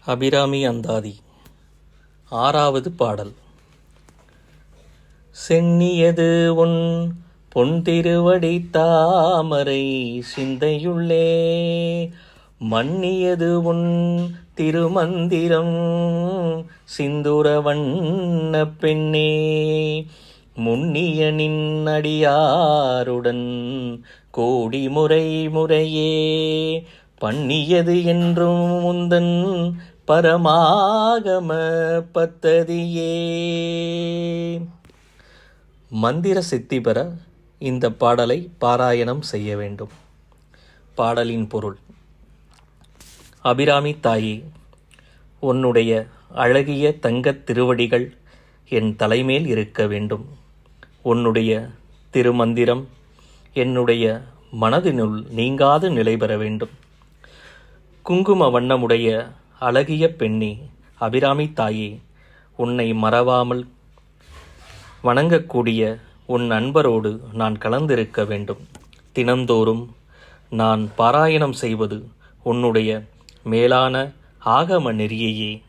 அபிராமி அந்தாதி. ஆறாவது பாடல். சென்னியது உன் பொன் திருவடி தாமரை சிந்தையுள்ளே, மன்னியது உன் திருமந்திரம் சிந்துர வண்ண பெண்ணே, முன்னிய நின் அடியாருடன் கோடி முறை முறையே, பண்ணியது என்றும் முந்தன் பரமாகம பத்ததியே. மந்திர சித்தி பெற இந்த பாடலை பாராயணம் செய்ய வேண்டும். பாடலின் பொருள். அபிராமி தாயே, உன்னுடைய அழகிய தங்கத் திருவடிகள் என் தலைமேல் இருக்க வேண்டும். உன்னுடைய திருமந்திரம் என்னுடைய மனதினுள் நீங்காது நிலை பெற வேண்டும். குங்கும வண்ணமுடைய அழகிய பெண்ணே, அபிராமி தாயே, உன்னை மறவாமல் வணங்கக்கூடிய உன் அன்பரோடு நான் கலந்திருக்க வேண்டும். தினந்தோறும் நான் பாராயணம் செய்வது உன்னுடைய மேலான ஆகம நெறியையே.